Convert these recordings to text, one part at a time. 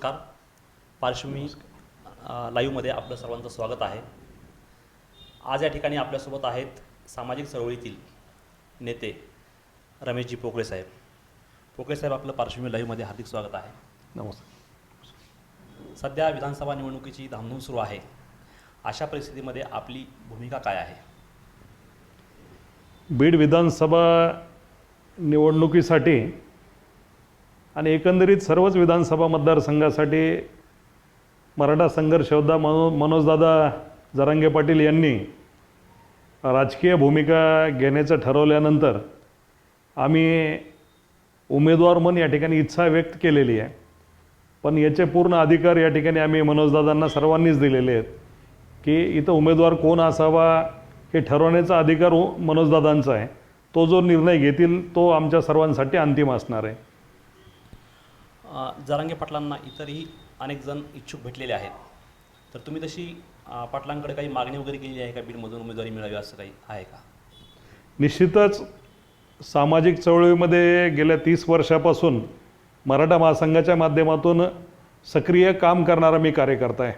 नमस्कार. पार्श्वमी लाईव्हमध्ये आपलं सर्वांचं स्वागत आहे. आज या ठिकाणी आपल्यासोबत आहेत सामाजिक चळवळीतील नेते रमेशजी पोकळे साहेब. पोकळे साहेब, आपलं पार्श्वमी लाईव्हमध्ये हार्दिक स्वागत आहे. नमस्कार. सध्या विधानसभा निवडणुकीची धामधूम सुरू आहे. अशा परिस्थितीमध्ये आपली भूमिका काय आहे? बीड विधानसभा निवडणुकीसाठी आणि एकंदरीत सर्वच विधानसभा मतदारसंघासाठी मराठा संघर्ष योद्धा मनोजदादा जरांगे पाटील यांनी राजकीय भूमिका घेण्याचं ठरवल्यानंतर आम्ही उमेदवार म्हणून या ठिकाणी इच्छा व्यक्त केलेली आहे. पण याचे पूर्ण अधिकार या ठिकाणी आम्ही मनोजदादांना सर्वांनीच दिलेले आहेत की इथं उमेदवार कोण असावा हे ठरवण्याचा अधिकार मनोजदादांचा आहे. तो जो निर्णय घेतील तो आमच्या सर्वांसाठी अंतिम असणार आहे. जरांगे पाटलांना इतरही अनेक जण इच्छुक भेटलेले आहेत, तर तुम्ही तशी पाटलांकडे काही मागणी वगैरे केली आहे का? बीडमधून उमेदवारी मिळावी असं काही आहे का? निश्चितच सामाजिक चळवळीमध्ये गेल्या 30 वर्षापासून मराठा महासंघाच्या माध्यमातून सक्रिय काम करणारा मी कार्यकर्ता आहे.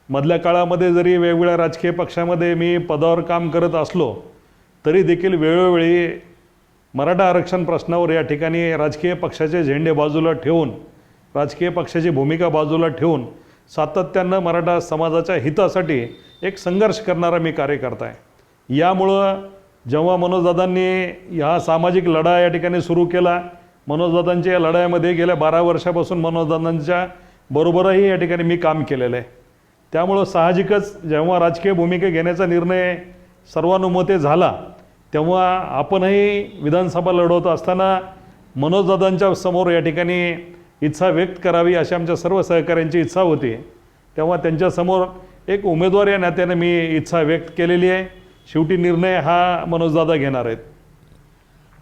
मधल्या काळामध्ये जरी वेगवेगळ्या राजकीय पक्षामध्ये मी पदावर काम करत असलो तरी देखील वेळोवेळी मराठा आरक्षण प्रश्नावर या ठिकाणी राजकीय पक्षाचे झेंडे बाजूला ठेवून, राजकीय पक्षाची भूमिका बाजूला ठेवून सातत्यानं मराठा समाजाच्या हितासाठी एक संघर्ष करणारा मी कार्यकर्ता आहे. यामुळं जेव्हा मनोजदादांनी ह्या सामाजिक लढा या ठिकाणी सुरू केला, मनोजदादांच्या या लढाईमध्ये गेल्या 12 वर्षापासून मनोजदादांच्या बरोबरही या ठिकाणी मी काम केलेलं आहे. त्यामुळं साहजिकच जेव्हा राजकीय भूमिका घेण्याचा निर्णय सर्वानुमते झाला तेव्हा आपणही विधानसभा लढवत असताना मनोजदादांच्या समोर या ठिकाणी इच्छा व्यक्त करावी अशी आमच्या सर्व सहकाऱ्यांची इच्छा होती. तेव्हा त्यांच्यासमोर एक उमेदवार या नात्याने मी इच्छा व्यक्त केलेली आहे. शेवटी निर्णय हा मनोजदादा घेणार आहेत.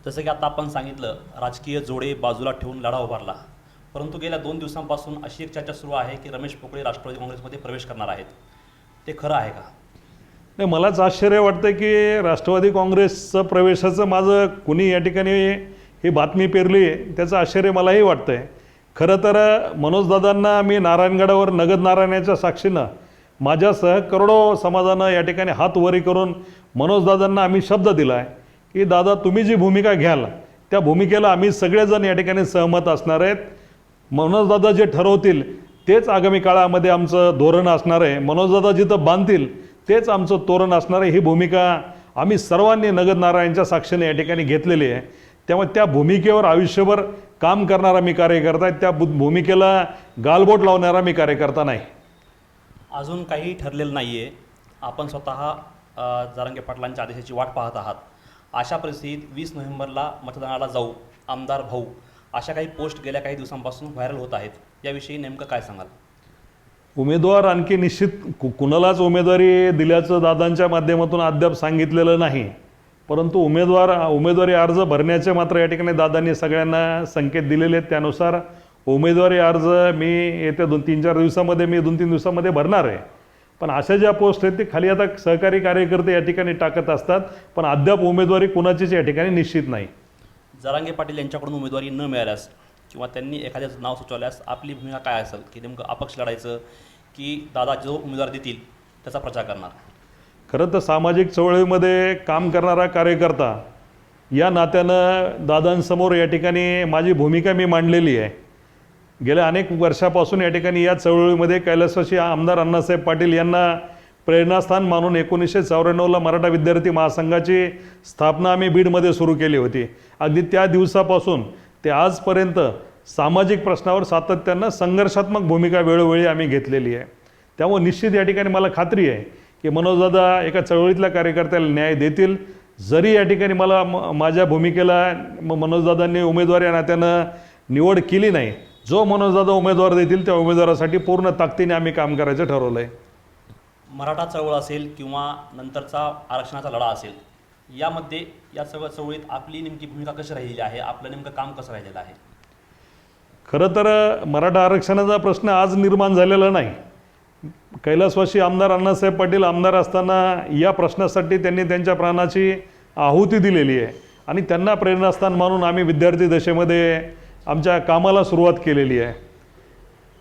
जसं की आता आपण सांगितलं, राजकीय जोडे बाजूला ठेवून लढा उभारला, परंतु गेल्या 2 दिवसांपासून अशी एक चर्चा सुरू आहे की रमेश पोकळे राष्ट्रवादी काँग्रेसमध्ये प्रवेश करणार आहेत. ते खरं आहे का? नाही, मलाच आश्चर्य वाटतं की राष्ट्रवादी काँग्रेसचं प्रवेशाचं माझं कुणी या ठिकाणी ही बातमी पेरली त्याचं आश्चर्य मलाही वाटतं आहे. खरं तर मनोजदादांना मी नारायणगडावर नगद नारायणाच्या साक्षीनं माझ्यासह करोडो समाजानं या ठिकाणी हात वरी करून मनोजदादांना आम्ही शब्द दिला आहे की दादा, तुम्ही जी भूमिका घ्याल त्या भूमिकेला आम्ही सगळेजण या ठिकाणी सहमत असणार आहेत. मनोजदादा जे ठरवतील तेच आगामी काळामध्ये आमचं धोरण असणार आहे. मनोजदादा जिथं बांधतील तेच आमचं तोरण असणार आहे. ही भूमिका आम्ही सर्वांनी नगद नारायणच्या साक्षीने या ठिकाणी घेतलेली आहे. त्यामुळे त्या भूमिकेवर आयुष्यभर काम करणारा मी कार्यकर्ता आहे. त्या भूमिकेला गालबोट लावणारा मी कार्यकर्ता नाही. अजून काही ठरलेलं नाही आहे. आपण स्वतः जरांगे पाटलांच्या आदेशाची वाट पाहत आहात. अशा परिस्थितीत 20 नोव्हेंबरला मतदानाला जाऊ, आमदार भाऊ, अशा काही पोस्ट गेल्या काही दिवसांपासून व्हायरल होत आहेत. याविषयी नेमकं काय सांगाल? उमेदवार आणखी निश्चित कुणालाच उमेदवारी दिल्याचं दादांच्या माध्यमातून अद्याप सांगितलेलं नाही. परंतु उमेदवारी अर्ज भरण्याचे मात्र या ठिकाणी दादांनी सगळ्यांना संकेत दिलेले आहेत. त्यानुसार उमेदवारी अर्ज मी येत्या 2-3-4 दिवसामध्ये 2-3 दिवसामध्ये भरणार आहे. पण अशा ज्या पोस्ट आहेत ते खाली आता सहकारी कार्यकर्ते या ठिकाणी टाकत असतात, पण अद्याप उमेदवारी कुणाचीच या ठिकाणी निश्चित नाही. जरांगे पाटील यांच्याकडून उमेदवारी न मिळाल्यास किंवा त्यांनी एखाद्याचं नाव सुचवल्यास आपली भूमिका काय असेल? की नेमकं अपक्ष लढायचं की दादा जो उमेदवार देतील त्याचा प्रचार करणार? खरं तर सामाजिक चळवळीमध्ये काम करणारा कार्यकर्ता या नात्यानं दादांसमोर या ठिकाणी माझी भूमिका मी मांडलेली आहे. गेल्या अनेक वर्षापासून या ठिकाणी या चळवळीमध्ये कैलासवासी आमदार अण्णासाहेब पाटील यांना प्रेरणास्थान मानून 1994ला मराठा विद्यार्थी महासंघाची स्थापना आम्ही बीडमध्ये सुरू केली होती. अगदी त्या दिवसापासून ते आजपर्यंत सामाजिक प्रश्नावर सातत्यानं संघर्षात्मक भूमिका वेळोवेळी आम्ही घेतलेली आहे. त्यामुळे निश्चित या ठिकाणी मला खात्री आहे की मनोजदादा एका चळवळीतल्या कार्यकर्त्याला न्याय देतील. जरी या ठिकाणी मला माझ्या भूमिकेला मनोजदादांनी उमेदवार या नात्यानं निवड केली नाही, जो मनोजदादा उमेदवार देतील त्या उमेदवारासाठी पूर्ण ताकदीने आम्ही काम करायचं ठरवलं आहे. मराठा चळवळ असेल किंवा नंतरचा आरक्षणाचा लढा असेल, यामध्ये या सगळ्या चळवळीत आपली नेमकी भूमिका कशी राहिलेली आहे? आपलं नेमकं काम कसं राहिलेलं आहे? खरं तर मराठा आरक्षणाचा प्रश्न आज निर्माण झालेला नाही. कैलासवासी आमदार अण्णासाहेब पाटील आमदार असताना या प्रश्नासाठी त्यांनी त्यांच्या प्राणाची आहुती दिलेली आहे आणि त्यांना प्रेरणास्थान मानून आम्ही विद्यार्थी दशेमध्ये आमच्या कामाला सुरुवात केलेली आहे.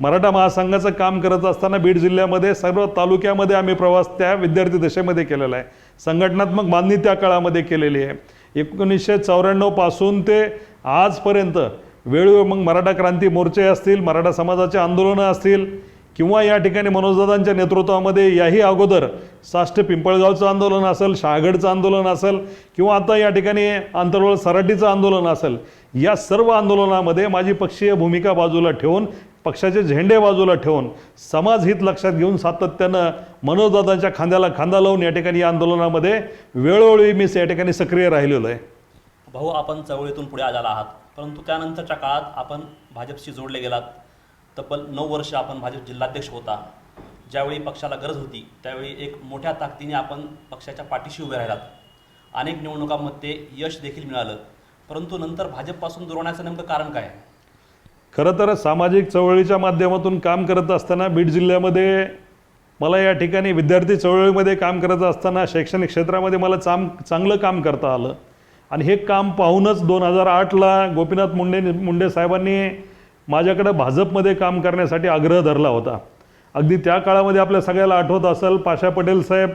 मराठा महासंघाचं काम करत असताना बीड जिल्ह्यामध्ये सर्व तालुक्यामध्ये आम्ही प्रवास त्या विद्यार्थी दशेमध्ये केलेला आहे. संघटनात्मक बांधणी त्या काळामध्ये केलेली आहे. 1994 पासून ते आजपर्यंत वेळोवेळी मग मराठा क्रांती मोर्चे असतील, मराठा समाजाचे आंदोलनं असतील, किंवा या ठिकाणी मनोजदादांच्या नेतृत्वामध्ये याही अगोदर साष्ट पिंपळगावचं आंदोलन असेल, शहागडचं आंदोलन असेल, किंवा आता या ठिकाणी आंतरवळ सराटीचं आंदोलन असेल, या सर्व आंदोलनामध्ये माझी पक्षीय भूमिका बाजूला ठेवून, पक्षाचे झेंडे बाजूला ठेवून, समाजहित लक्षात घेऊन सातत्यानं मनोजदादांच्या खांद्याला खांदा लावून या ठिकाणी या आंदोलनामध्ये वेळोवेळी मी या ठिकाणी सक्रिय राहिलेलो आहे. भाऊ, आपण चळवळीतून पुढे आलेला आहात, परंतु त्यानंतरच्या काळात आपण भाजपशी जोडले गेलात. तब्बल 9 वर्ष आपण भाजप जिल्हाध्यक्ष होता. ज्यावेळी पक्षाला गरज होती त्यावेळी एक मोठ्या ताकदीने आपण पक्षाच्या पाठीशी उभे राहिलात. अनेक निवडणुकांमध्ये यश देखील मिळालं, परंतु नंतर भाजपपासून दूर होण्याचं नेमकं कारण काय? खरं तर सामाजिक चळवळीच्या माध्यमातून काम करत असताना बीड जिल्ह्यामध्ये मला या ठिकाणी विद्यार्थी चळवळीमध्ये काम करत असताना शैक्षणिक क्षेत्रामध्ये मला चांगलं काम करता आलं. आणि हे काम पाहूनच 2008ला गोपीनाथ मुंडे साहेबांनी माझ्याकडे भाजपमध्ये काम करण्यासाठी आग्रह धरला होता. अगदी त्या काळामध्ये आपल्या सगळ्याला आठवत असेल, पाशा पटेल साहेब,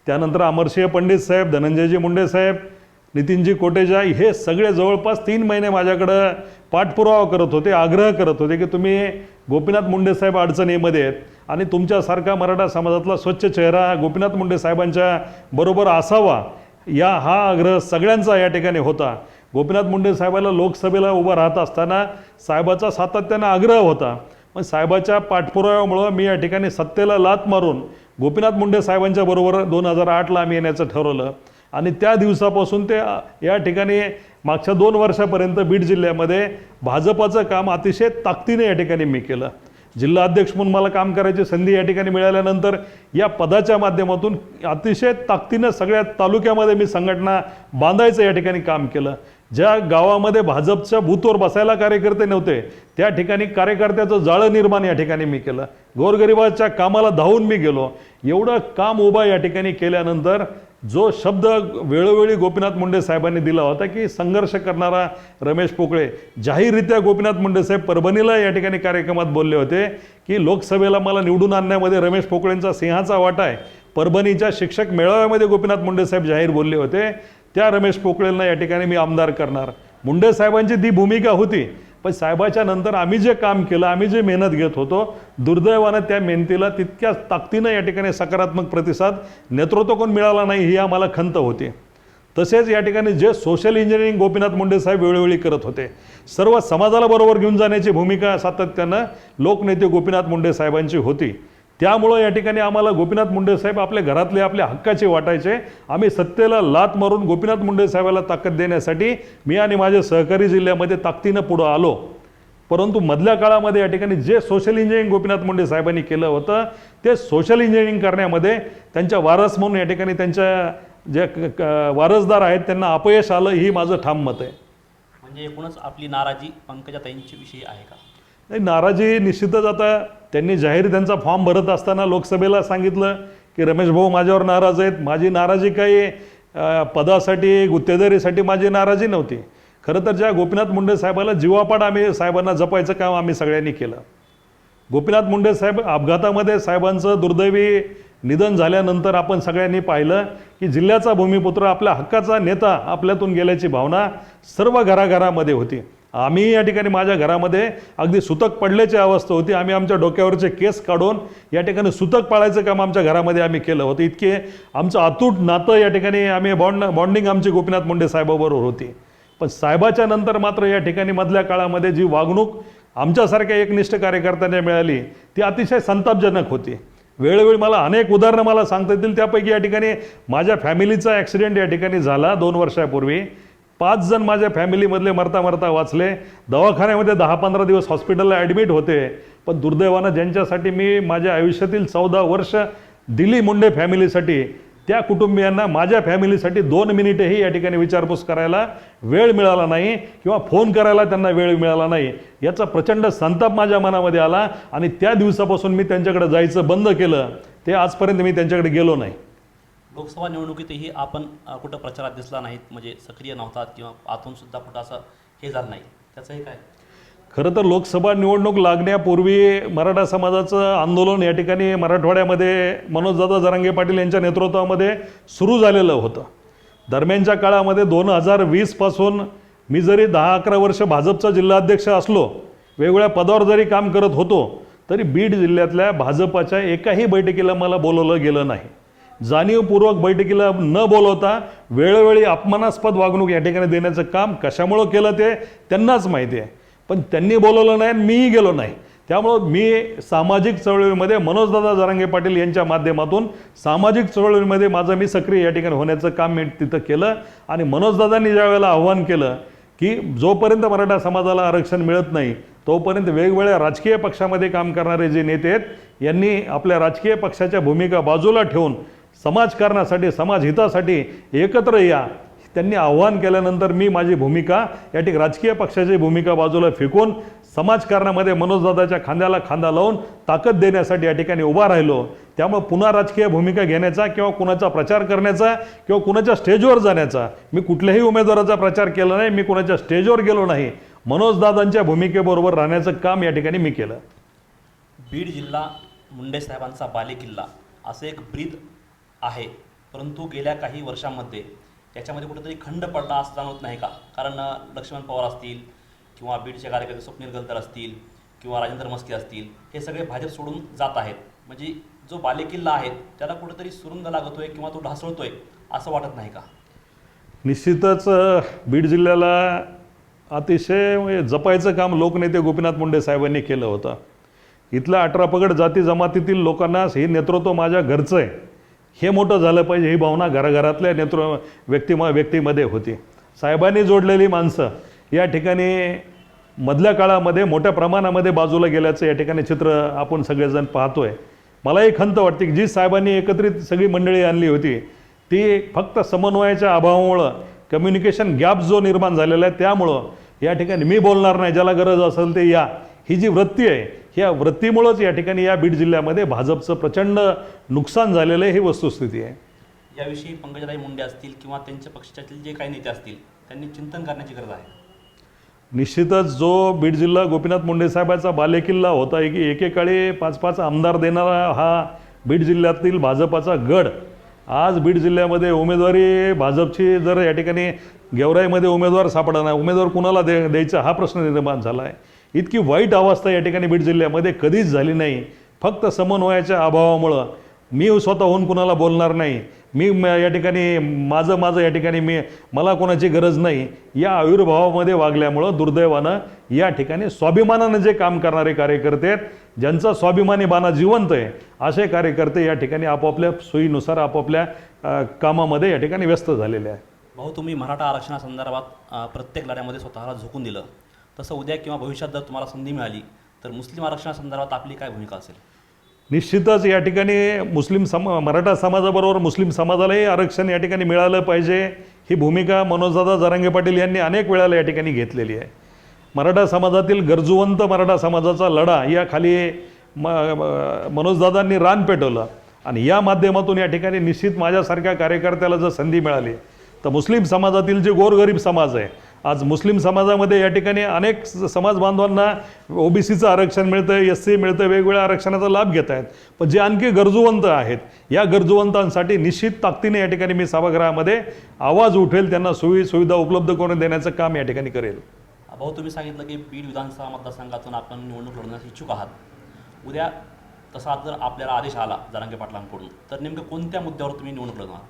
त्यानंतर अमरसिंह पंडित साहेब, धनंजयजी मुंडे साहेब, नितीनजी कोटेजा, हे सगळे जवळपास 3 महिने माझ्याकडं पाठपुरावा करत होते, आग्रह करत होते की तुम्ही गोपीनाथ मुंडे साहेब अडचणीमध्ये आहेत आणि तुमच्यासारखा मराठा समाजातला स्वच्छ चेहरा गोपीनाथ मुंडे साहेबांच्या बरोबर असावा, हा आग्रह सगळ्यांचा या ठिकाणी होता. गोपीनाथ मुंडे साहेबाला लोकसभेला उभा राहत असताना साहेबाचा सातत्यानं आग्रह होता. पण साहेबाच्या पाठपुराव्यामुळं मी या ठिकाणी सत्तेला लाथ मारून गोपीनाथ मुंडे साहेबांच्या बरोबर 2008ला आम्ही येण्याचं ठरवलं. आणि त्या दिवसापासून ते या ठिकाणी मागच्या 2 वर्षापर्यंत बीड जिल्ह्यामध्ये भाजपाचं काम अतिशय ताकदीने या ठिकाणी मी केलं. जिल्हा अध्यक्ष म्हणून मला काम करायची संधी या ठिकाणी मिळाल्यानंतर या पदाच्या माध्यमातून अतिशय ताकदीनं सगळ्या तालुक्यामध्ये मी संघटना बांधायचं या ठिकाणी काम केलं. ज्या गावामध्ये भाजपच्या बूथवर बसायला कार्यकर्ते नव्हते त्या ठिकाणी कार्यकर्त्याचं जाळं निर्माण या ठिकाणी मी केलं. गोरगरिबाच्या कामाला धावून मी गेलो. एवढं काम उभा या ठिकाणी केल्यानंतर जो शब्द वेळोवेळी गोपीनाथ मुंडे साहेबांनी दिला होता की संघर्ष करणारा रमेश पोकळे, जाहीररित्या गोपीनाथ मुंडे साहेब परभणीला या ठिकाणी कार्यक्रमात बोलले होते की लोकसभेला मला निवडून आणण्यामध्ये रमेश पोकळेंचा सिंहाचा वाटा आहे. परभणीच्या शिक्षक मेळाव्यामध्ये गोपीनाथ मुंडे साहेब जाहीर बोलले होते. त्या रमेश पोकळेंना या ठिकाणी मी आमदार करणार. मुंडे साहेबांची ती भूमिका होती. पण साहेबाच्या नंतर आम्ही जे काम केलं, आम्ही जे मेहनत घेत होतो, दुर्दैवानं त्या मेहनतीला तितक्याच ताकदीनं या ठिकाणी सकारात्मक प्रतिसाद नेतृत्वाकडून मिळाला नाही, ही आम्हाला खंत होती. तसेच या ठिकाणी जे सोशल इंजिनिअरिंग गोपीनाथ मुंडे साहेब वेळोवेळी करत होते, सर्व समाजाला बरोबर घेऊन जाण्याची भूमिका सातत्यानं लोकनेते गोपीनाथ मुंडे साहेबांची होती. त्यामुळं या ठिकाणी आम्हाला गोपीनाथ मुंडे साहेब आपल्या घरातले आपल्या हक्काचे वाटायचे. आम्ही सत्तेला लाथ मारून गोपीनाथ मुंडे साहेबाला ताकद देण्यासाठी मी आणि माझे सहकारी जिल्ह्यामध्ये ताकदीनं पुढं आलो. परंतु मधल्या काळामध्ये या ठिकाणी जे सोशल इंजिनिअरिंग गोपीनाथ मुंडे साहेबांनी केलं होतं ते सोशल इंजिनिअरिंग करण्यामध्ये त्यांच्या वारस म्हणून या ठिकाणी त्यांच्या जे वारसदार आहेत त्यांना अपयश आलं, ही माझं ठाम मत आहे. म्हणजे एकूणच आपली नाराजी पंकजाताईंची विषयी आहे का? नाही, नाराजी निश्चितच. आता त्यांनी जाहीर त्यांचा फॉर्म भरत असताना लोकसभेला सांगितलं की रमेश भाऊ माझ्यावर नाराज आहेत. माझी नाराजी काही पदासाठी गुत्तेदारीसाठी माझी नाराजी नव्हती. खरं तर ज्या गोपीनाथ मुंडे साहेबाला जीवापाड आम्ही साहेबांना जपायचं काम आम्ही सगळ्यांनी केलं. गोपीनाथ मुंडे साहेब अपघातामध्ये साहेबांचं दुर्दैवी निधन झाल्यानंतर आपण सगळ्यांनी पाहिलं की जिल्ह्याचा भूमिपुत्र, आपल्या हक्काचा नेता आपल्यातून गेल्याची भावना सर्व घराघरामध्ये होती. आम्ही या ठिकाणी माझ्या घरामध्ये अगदी सुतक पडल्याची अवस्था होती. आम्ही आमच्या डोक्यावरचे केस काढून या ठिकाणी सुतक पाळायचं काम आमच्या घरामध्ये आम्ही केलं होतं. इतके आमचं अतूट नातं या ठिकाणी आम्ही बॉन्डिंग आमची गोपीनाथ मुंडे साहेबाबरोबर होती. पण साहेबाच्या नंतर मात्र या ठिकाणी मधल्या काळामध्ये जी वागणूक आमच्यासारख्या एकनिष्ठ कार्यकर्त्यांना मिळाली ती अतिशय संतापजनक होती. वेळोवेळी मला अनेक उदाहरणं मला सांगता येतील. त्यापैकी या ठिकाणी माझ्या फॅमिलीचा ॲक्सिडेंट या ठिकाणी झाला 2 वर्षापूर्वी. 5 जण माझ्या फॅमिलीमधले मरता मरता वाचले. दवाखान्यामध्ये 10-15 दिवस हॉस्पिटलला ॲडमिट होते. पण दुर्दैवानं ज्यांच्यासाठी मी माझ्या आयुष्यातील 14 वर्ष दिली मुंडे फॅमिलीसाठी, त्या कुटुंबियांना माझ्या फॅमिलीसाठी 2 मिनिटेही या ठिकाणी विचारपूस करायला वेळ मिळाला नाही किंवा फोन करायला त्यांना वेळ मिळाला नाही. याचा प्रचंड संताप माझ्या मनामध्ये आला आणि त्या दिवसापासून मी त्यांच्याकडे जायचं बंद केलं. ते आजपर्यंत मी त्यांच्याकडे गेलो नाही. लोकसभा निवडणुकीतही आपण कुठं प्रचारात दिसला नाहीत, म्हणजे सक्रिय नव्हतात किंवा आतून सुद्धा कुठं असं हे झालं नाही, त्याचं हे काय? खरं तर लोकसभा निवडणूक लागण्यापूर्वी मराठा समाजाचं आंदोलन या ठिकाणी मराठवाड्यामध्ये मनोजदादा जरांगे पाटील यांच्या नेतृत्वामध्ये सुरू झालेलं होतं. दरम्यानच्या काळामध्ये 2020पासून मी जरी 10-11 वर्ष भाजपचा जिल्हाध्यक्ष असलो, वेगवेगळ्या पदावर जरी काम करत होतो, तरी बीड जिल्ह्यातल्या भाजपाच्या एकाही बैठकीला मला बोलवलं गेलं नाही. जाणीवपूर्वक बैठकीला न बोलवता वेळोवेळी अपमानास्पद वागणूक या ठिकाणी देण्याचं काम कशामुळं केलं ते त्यांनाच माहिती आहे. पण त्यांनी बोलवलं नाही आणि मीही गेलो नाही. त्यामुळं मी सामाजिक चळवळीमध्ये मनोजदादा जरांगे पाटील यांच्या माध्यमातून सामाजिक चळवळीमध्ये मी सक्रिय या ठिकाणी होण्याचं काम मी तिथं केलं. आणि मनोजदादांनी ज्या वेळेला आव्हान केलं की जोपर्यंत मराठा समाजाला आरक्षण मिळत नाही तोपर्यंत वेगवेगळ्या राजकीय पक्षामध्ये काम करणारे जे नेते आहेत यांनी आपल्या राजकीय पक्षाच्या भूमिका बाजूला ठेवून समाजकारणासाठी समाजहितासाठी एकत्र या, त्यांनी आव्हान केल्यानंतर मी माझी भूमिका या ठिकाणी राजकीय पक्षाची भूमिका बाजूला फेकून समाजकारणामध्ये मनोजदादाच्या खांद्याला खांदा लावून ताकद देण्यासाठी या ठिकाणी उभा राहिलो. त्यामुळे पुन्हा राजकीय भूमिका घेण्याचा किंवा कुणाचा प्रचार करण्याचा किंवा कुणाच्या स्टेजवर जाण्याचा, मी कुठल्याही उमेदवाराचा प्रचार केला नाही, मी कुणाच्या स्टेजवर गेलो नाही. मनोजदादांच्या भूमिकेबरोबर राहण्याचं काम या ठिकाणी मी केलं. बीड जिल्हा मुंडे साहेबांचा बालेकिल्ला असं एक ब्रीद आहे, परंतु गेल्या काही वर्षांमध्ये त्याच्यामध्ये कुठेतरी खंड पडला असं जाणवत नाही का? कारण लक्ष्मण पवार असतील किंवा बीडचे कार्यकर्ते स्वप्नील गलतर असतील किंवा राजेंद्र मस्के असतील, हे सगळे भाजप सोडून जात आहेत. म्हणजे जो बालेकिल्ला आहे त्याला कुठेतरी सुरुंग लागतोय किंवा तो ढासळतोय असं वाटत नाही का? निश्चितच बीड जिल्ह्याला अतिशय जपायचं काम लोकनेते गोपीनाथ मुंडे साहेबांनी केलं होतं. इथल्या 18 पगड जाती जमातीतील लोकांना हे नेतृत्व माझ्या घरचं आहे, हे मोठं झालं पाहिजे, ही भावना घराघरातल्या व्यक्तीमध्ये होती. साहेबांनी जोडलेली माणसं या ठिकाणी मधल्या काळामध्ये मोठ्या प्रमाणामध्ये बाजूला गेल्याचं या ठिकाणी चित्र आपण सगळेजण पाहतोय. मलाही खंत वाटते की जी साहेबांनी एकत्रित सगळी मंडळी आणली होती ती फक्त समन्वयाच्या अभावामुळं, कम्युनिकेशन गॅप जो निर्माण झालेला आहे त्यामुळं या ठिकाणी मी बोलणार नाही, ज्याला गरज असेल ते या, ही जी वृत्ती आहे, ह्या वृत्तीमुळंच या ठिकाणी या बीड जिल्ह्यामध्ये भाजपचं प्रचंड नुकसान झालेलं आहे, ही वस्तुस्थिती आहे. याविषयी पंकजाताई मुंडे असतील किंवा त्यांच्या पक्षातील जे काही नेते असतील त्यांनी चिंतन करण्याची गरज आहे. निश्चितच जो बीड जिल्हा गोपीनाथ मुंडे साहेबांचा बालेकिल्ला होता की एकेकाळी 5-5 आमदार देणारा हा बीड जिल्ह्यातील भाजपाचा गड, आज बीड जिल्ह्यामध्ये उमेदवारी भाजपची जर या ठिकाणी गेवराईमध्ये उमेदवार सापडा नाही, उमेदवार कुणाला द्यायचा हा प्रश्न निर्माण झाला आहे. इतकी वाईट अवस्था या ठिकाणी बीड जिल्ह्यामध्ये कधीच झाली नाही. फक्त समन्वयाच्या अभावामुळं मी स्वतःहून कुणाला बोलणार नाही, मी या ठिकाणी माझं या ठिकाणी मला कोणाची गरज नाही, या आविर्भावामध्ये वागल्यामुळं दुर्दैवानं या ठिकाणी स्वाभिमानानं जे काम करणारे कार्यकर्ते आहेत, ज्यांचा स्वाभिमानी बाणा जिवंत आहे, असे कार्यकर्ते या ठिकाणी आपापल्या सोयीनुसार आपापल्या कामामध्ये या ठिकाणी व्यस्त झालेले आहे. भाऊ, तुम्ही मराठा आरक्षणासंदर्भात प्रत्येक लढ्यामध्ये स्वतःला झोकून दिलं, तसं उद्या किंवा भविष्यात जर तुम्हाला संधी मिळाली तर मुस्लिम आरक्षणासंदर्भात आपली काय भूमिका असेल? निश्चितच या ठिकाणी मराठा समाजाबरोबर मुस्लिम समाजालाही आरक्षण या ठिकाणी मिळालं पाहिजे, ही भूमिका मनोजदादा जरांगे पाटील यांनी अनेक वेळेला या ठिकाणी घेतलेली आहे. मराठा समाजातील गरजूवंत मराठा समाजाचा लढा या खाली मनोजदादांनी रान पेटवलं आणि या माध्यमातून या ठिकाणी निश्चित माझ्यासारख्या कार्यकर्त्याला जर संधी मिळाली तर मुस्लिम समाजातील जे गोरगरीब समाज आहे, आज मुस्लिम समाजामध्ये या ठिकाणी अनेक समाज बांधवांना ओबीसीचं आरक्षण मिळतं, SC मिळतं, वेगवेगळ्या आरक्षणाचा लाभ घेत आहेत. पण जे आणखी गरजूवंत आहेत, या गरजूवंतांसाठी निश्चित ताकदीने या ठिकाणी मी सभागृहामध्ये आवाज उठेल, त्यांना सुविधा उपलब्ध करून देण्याचं काम या ठिकाणी करेल. भाऊ, तुम्ही सांगितलं की बीड विधानसभा मतदारसंघातून आपण निवडणूक लढवण्यास इच्छुक आहात. उद्या तसा जर आपल्याला आदेश आला जरांगे पाटलांकडून तर नेमकं कोणत्या मुद्द्यावर तुम्ही निवडणूक लढवणार?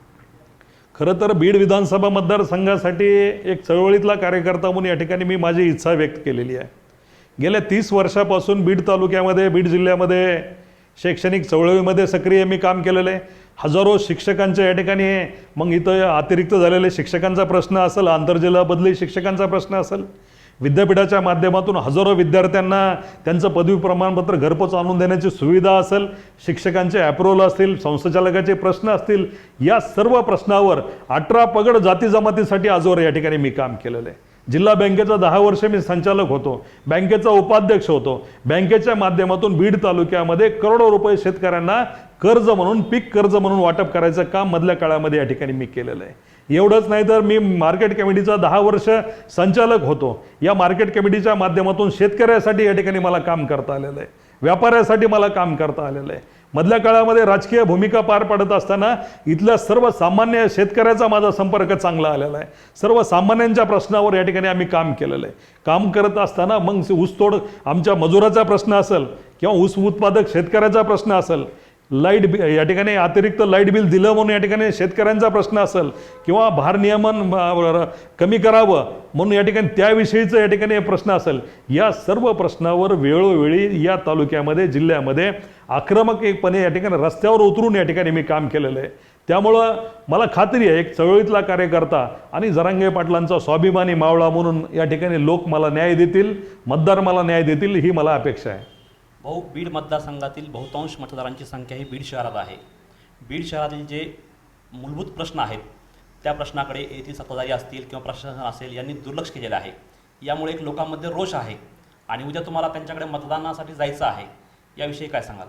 खरं तर बीड विधानसभा मतदारसंघासाठी एक चळवळीतला कार्यकर्ता म्हणून या ठिकाणी मी माझी इच्छा व्यक्त केलेली आहे. गेल्या 30 वर्षापासून बीड तालुक्यामध्ये, बीड जिल्ह्यामध्ये शैक्षणिक चळवळीमध्ये सक्रिय मी काम केलेलं आहे. हजारो शिक्षकांच्या या ठिकाणी, मग इथं अतिरिक्त झालेले शिक्षकांचा प्रश्न असेल, आंतरजिल्हा बदली शिक्षकांचा प्रश्न असेल, विद्यापीठाच्या माध्यमातून हजारो विद्यार्थ्यांना त्यांचं पदवी प्रमाणपत्र घरपोच आणून देण्याची सुविधा असेल, शिक्षकांचे ॲप्रोल असतील, संस्थाचालकाचे प्रश्न असतील, या सर्व प्रश्नावर 18 पगड जाती जमातीसाठी आजवर या ठिकाणी मी काम केलेलं आहे. जिल्हा बँकेचा 10 वर्ष मी संचालक होतो, बँकेचा उपाध्यक्ष होतो. बँकेच्या माध्यमातून बीड तालुक्यामध्ये करोडो रुपये शेतकऱ्यांना कर्ज म्हणून, पीक कर्ज म्हणून वाटप करायचं काम मधल्या काळामध्ये या ठिकाणी मी केलेलं आहे. एवढंच नाही तर मी मार्केट कमिटीचा 10 वर्ष संचालक होतो. या मार्केट कमिटीच्या माध्यमातून शेतकऱ्यासाठी या ठिकाणी मला काम करता आलेलं आहे, व्यापाऱ्यासाठी मला काम करता आलेलं आहे. मधल्या काळामध्ये राजकीय भूमिका पार पाडत असताना इथल्या सर्वसामान्य शेतकऱ्याचा माझा संपर्क चांगला आलेला आहे. सर्वसामान्यांच्या प्रश्नावर या ठिकाणी आम्ही काम केलेलं आहे. काम करत असताना मग ऊसतोड आमच्या मजुराचा प्रश्न असेल किंवा ऊस उत्पादक शेतकऱ्याचा प्रश्न असेल, लाईट या ठिकाणी अतिरिक्त लाईट बिल दिलं म्हणून या ठिकाणी शेतकऱ्यांचा प्रश्न असेल किंवा भारनियमन कमी करावं म्हणून या ठिकाणी त्याविषयीचं या ठिकाणी प्रश्न असेल, या सर्व प्रश्नावर वेळोवेळी या तालुक्यामध्ये जिल्ह्यामध्ये आक्रमकपणे या ठिकाणी रस्त्यावर उतरून या ठिकाणी मी काम केलेलं आहे. त्यामुळं मला खात्री आहे एक चळवळीतला कार्यकर्ता आणि जरांगे पाटलांचा स्वाभिमानी मावळा म्हणून या ठिकाणी लोक मला न्याय देतील, मतदार मला न्याय देतील, ही मला अपेक्षा आहे. भाऊ, बीड मतदारसंघातील बहुतांश मतदारांची संख्या ही बीड शहरात आहे. बीड शहरातील जे मूलभूत प्रश्न आहेत त्या प्रश्नाकडे येथील सत्ताधारी असतील किंवा प्रशासन असेल यांनी दुर्लक्ष केलेलं आहे. यामुळे एक लोकांमध्ये रोष आहे आणि उद्या तुम्हाला त्यांच्याकडे मतदानासाठी जायचं आहे. याविषयी काय सांगाल?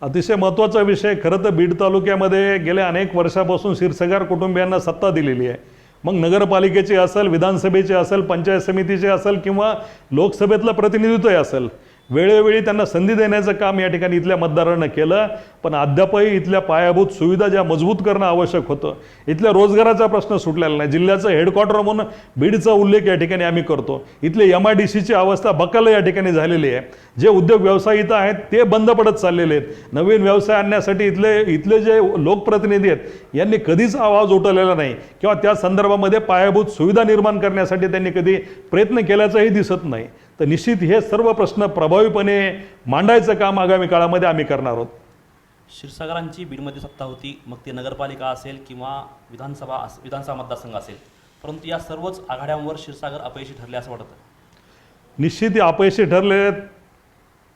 अतिशय महत्त्वाचा विषय. खरं तर बीड तालुक्यामध्ये गेल्या अनेक वर्षापासून क्षीरसागर कुटुंबियांना सत्ता दिलेली आहे. मग नगरपालिकेची असेल, विधानसभेची असेल, पंचायत समितीची असेल किंवा लोकसभेतलं प्रतिनिधित्वही असेल, वेळोवेळी त्यांना संधी देण्याचं काम या ठिकाणी इथल्या मतदारांना केलं. पण अद्यापही इथल्या पायाभूत सुविधा ज्या मजबूत करणं आवश्यक होतं, इथल्या रोजगाराचा प्रश्न सुटलेला नाही. जिल्ह्याचं हेडक्वार्टर म्हणून बीडचा उल्लेख या ठिकाणी आम्ही करतो. इथले MIDCची अवस्था बकाल या ठिकाणी झालेली आहे. जे उद्योग व्यवसाय इथं आहेत ते बंद पडत चाललेले आहेत. नवीन व्यवसाय आणण्यासाठी इथले जे लोकप्रतिनिधी आहेत यांनी कधीच आवाज उठवलेला नाही किंवा त्या संदर्भामध्ये पायाभूत सुविधा निर्माण करण्यासाठी त्यांनी कधी प्रयत्न केल्याचंही दिसत नाही. तर निश्चित हे सर्व प्रश्न प्रभावीपणे मांडायचं काम आगामी काळामध्ये आम्ही करणार आहोत. क्षीरसागरांची बीडमध्ये सत्ता होती, मग ते नगरपालिका असेल किंवा विधानसभा मतदारसंघ असेल, परंतु या सर्वच आघाड्यांवर क्षीरसागर अपयशी ठरले असं वाटतं. निश्चित अपयशी ठरले.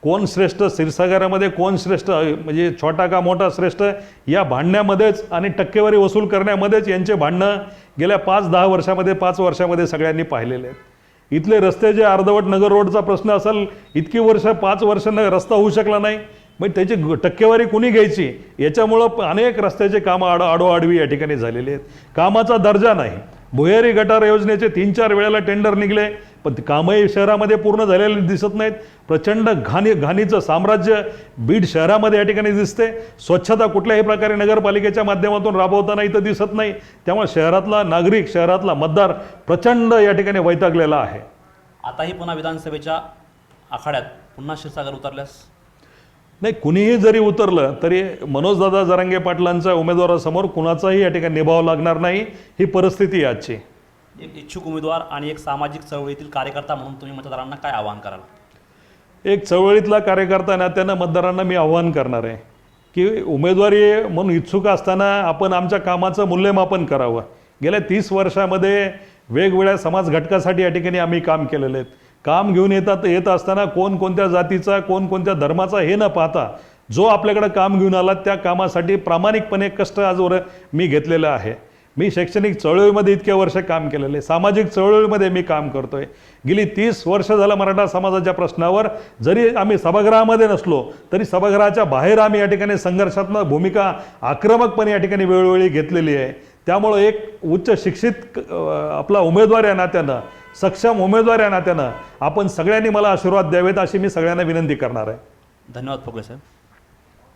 कोण श्रेष्ठ, क्षीरसागरामध्ये कोण श्रेष्ठ, म्हणजे छोटा का मोठा श्रेष्ठ, या भांडण्यामध्येच आणि टक्केवारी वसूल करण्यामध्येच यांचे भांडणं गेल्या 5 वर्षामध्ये सगळ्यांनी पाहिलेले आहेत. इथले रस्ते जे अर्धवट नगर रोडचा प्रश्न असेल, इतकी वर्ष 5 वर्षांना रस्ता होऊ शकला नाही, मग त्याची टक्केवारी कुणी घ्यायची? याच्यामुळं अनेक रस्त्याचे कामं आडोआडवी या ठिकाणी झालेले आहेत. कामाचा दर्जा नाही. भुयारी गटार योजनेचे 3-4 वेळेला टेंडर निघले, पण कामही शहरामध्ये पूर्ण झालेले दिसत नाहीत. प्रचंड घाणीचं साम्राज्य बीड शहरामध्ये या ठिकाणी दिसते. स्वच्छता कुठल्याही प्रकारे नगरपालिकेच्या माध्यमातून राबवताना इथं दिसत नाही. त्यामुळे शहरातला नागरिक, शहरातला मतदार प्रचंड या ठिकाणी वैतागलेला आहे. आताही पुन्हा विधानसभेच्या आखाड्यात पुन्हा क्षीरसागर उतरल्यास? नाही, कुणीही जरी उतरलं तरी मनोजदादा जरांगे पाटलांच्या उमेदवारासमोर कुणाचाही या ठिकाणी निभाव लागणार नाही. ही परिस्थिती आहे आजची. एक इच्छुक उमेदवार आणि एक सामाजिक चळवळीतील कार्यकर्ता म्हणून तुम्ही मतदारांना काय आवाहन कराल? एक चळवळीतला कार्यकर्ता नात्यानं मतदारांना मी आव्हान करणार आहे की उमेदवारी म्हणून इच्छुक असताना आपण आमच्या कामाचं मूल्यमापन करावं. गेल्या 30 वर्षामध्ये वेगवेगळ्या समाज घटकासाठी या ठिकाणी आम्ही काम केलेलं आहे. काम घेऊन येत असताना कोण कोणत्या जातीचा, कोण कोणत्या धर्माचा हे न पाहता जो आपल्याकडे काम घेऊन आला त्या कामासाठी प्रामाणिकपणे कष्ट आजवर मी घेतलेलं आहे. मी शैक्षणिक चळवळीमध्ये इतक्या वर्ष काम केलेलं आहे. सामाजिक चळवळीमध्ये मी काम करतोय. गेली 30 वर्ष झालं मराठा समाजाच्या प्रश्नावर जरी आम्ही सभागृहामध्ये नसलो तरी सभागृहाच्या बाहेर आम्ही या ठिकाणी संघर्षात्मक भूमिका आक्रमकपणे या ठिकाणी वेळोवेळी घेतलेली आहे. त्यामुळं एक उच्च शिक्षित आपला उमेदवार या नात्यानं, सक्षम उमेदवार या नात्यानं आपण सगळ्यांनी मला आशीर्वाद द्यावेत अशी मी सगळ्यांना विनंती करणार आहे. धन्यवाद फुगले साहेब.